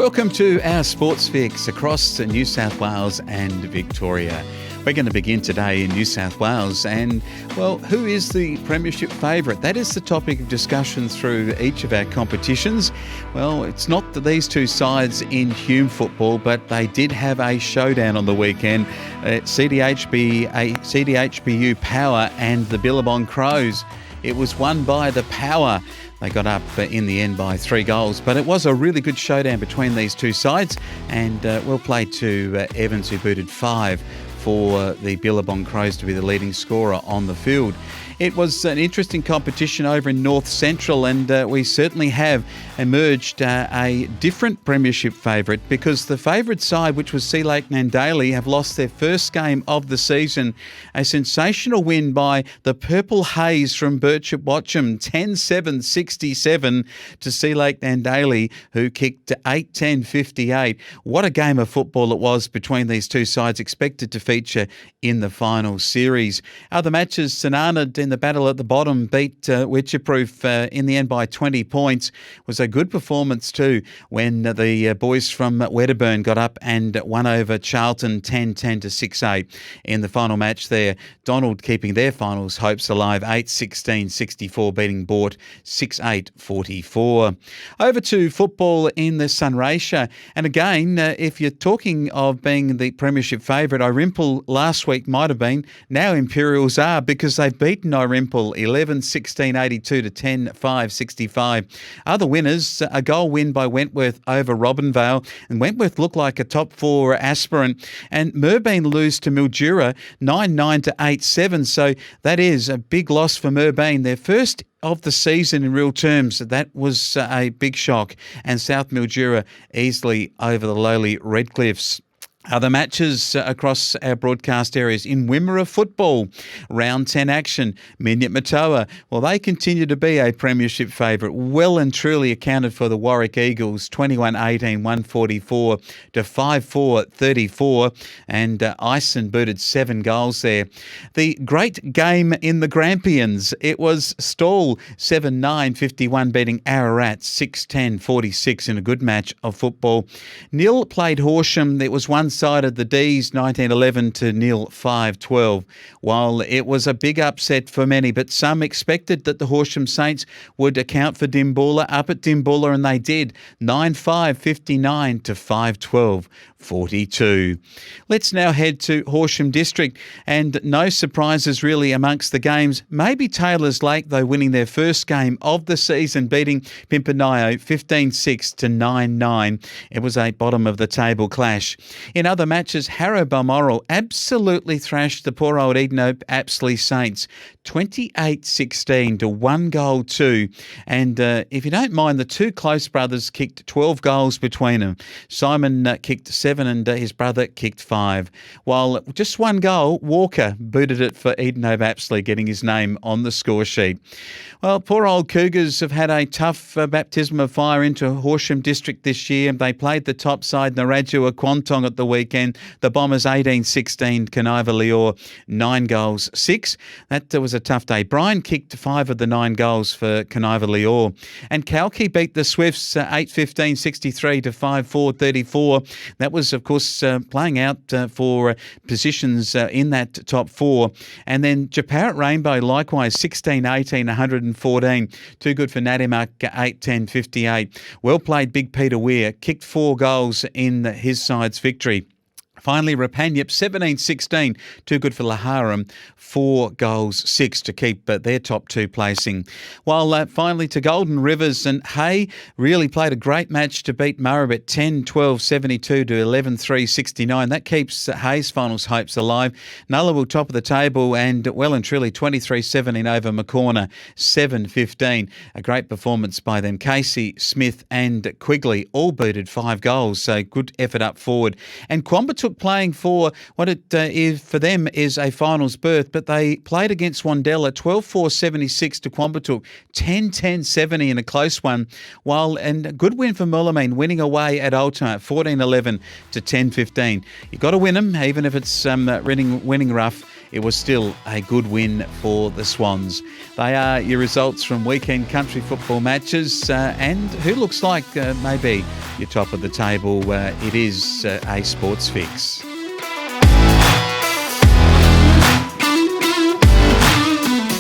Welcome to our Sports Fix across New South Wales and Victoria. We're going to begin today in New South Wales and, well, who is the premiership favourite? That is the topic of discussion through each of our competitions. Well, it's not that these two sides in Hume football, but they did have a showdown on the weekend. CDHBU Power and the Billabong Crows. It was won by the Power. They got up in the end by 3 goals, but it was a really good showdown between these two sides, and well played to Evans, who booted 5 for the Billabong Crows to be the leading scorer on the field. It was an interesting competition over in North Central, and we certainly have emerged a different premiership favourite, because the favourite side, which was Sea Lake Nandaly, have lost their first game of the season. A sensational win by the Purple Haze from Birchip Watcham, 10-7-67 to Sea Lake Nandaly, who kicked 8-10-58. What a game of football it was between these two sides, expected to feature in the final series. Other matches, St Arnaud in the battle at the bottom beat Witcherproof in the end by 20 points. It was a good performance too when the boys from Wedderburn got up and won over Charlton 10-10 to 6-8 in the final match there. Donald keeping their finals hopes alive, 8-16-64, beating Bort 6-8-44. Over to football in the Sunraysia, and again, if you're talking of being the premiership favourite, Irimple last week might have been. Now Imperials are, because they've beaten Irimple 11-16-82 to 10-5-65. Other winners, a goal win by Wentworth over Robinvale, and Wentworth looked like a top 4 aspirant, and Merbeen lose to Mildura 9-9 to 8-7, so that is a big loss for Merbeen, their first of the season in real terms. That was a big shock, and South Mildura easily over the lowly Redcliffs. Other matches across our broadcast areas in Wimmera football, round 10 action, Minyat Matoa. Well, they continue to be a premiership favourite, well and truly accounted for the Warwick Eagles, 21-18, 144 to 5-4-34, and Ison booted 7 goals there. The great game in the Grampians, it was Stawell 7-9-51 beating Ararat 6-10-46 in a good match of football. Nil played Horsham. It was one-sided, the D's 19-11 to nil 5-12. While it was a big upset for many, but some expected that the Horsham Saints would account for Dimboola up at Dimboola, and they did. 9-5-59 to 5-12-42. Let's now head to Horsham District, and no surprises really amongst the games. Maybe Taylor's Lake, though, winning their first game of the season, beating Pimpernio 15-6 to 9-9. It was a bottom of the table clash. In other matches, Harrow Balmoral absolutely thrashed the poor old Eden Apsley Saints 28-16 to 1 goal 2. And if you don't mind, the two close brothers kicked 12 goals between them. Simon kicked 7 and his brother kicked 5. While just 1 goal, Walker booted it for Eden Apsley, getting his name on the score sheet. Well, poor old Cougars have had a tough baptism of fire into Horsham District this year. They played the top side, Narrajua Quantong, at the weekend. The Bombers 18-16, Canaiva Leor 9 goals 6. That was a tough day. Brian kicked 5 of the 9 goals for Canaiva Leor. And Kalki beat the Swifts 8-15-63 to 5-4-34. That was, of course, playing out for positions in that top 4. And then Japarut Rainbow, likewise, 16-18, 114. Too good for Nadimak, 8-10-58. Well played, Big Peter Weir kicked 4 goals in his side's victory. Finally, Rapanyip 17-16, too good for Laharam, 4 goals 6 to keep their top 2 placing. While finally to Golden Rivers, and Hay really played a great match to beat Murrabit 10-12-72 to 11-3-69. That keeps Hay's finals hopes alive. Nullarbor top of the table, and well and truly 23-17 over McCorner 7-15. A great performance by them. Casey, Smith and Quigley all booted 5 goals, so good effort up forward. And Quambatook playing for what it is for them is a finals berth, but they played against Wandella 12-4-76 to Quambatook, 10-10-70 in a close one, while and a good win for Mullameen, winning away at Ultima 14-11 to 10-15. You've got to win them, even if it's winning rough. It was still a good win for the Swans. They are your results from weekend country football matches, and who looks like maybe your top of the table, it is a sports fix.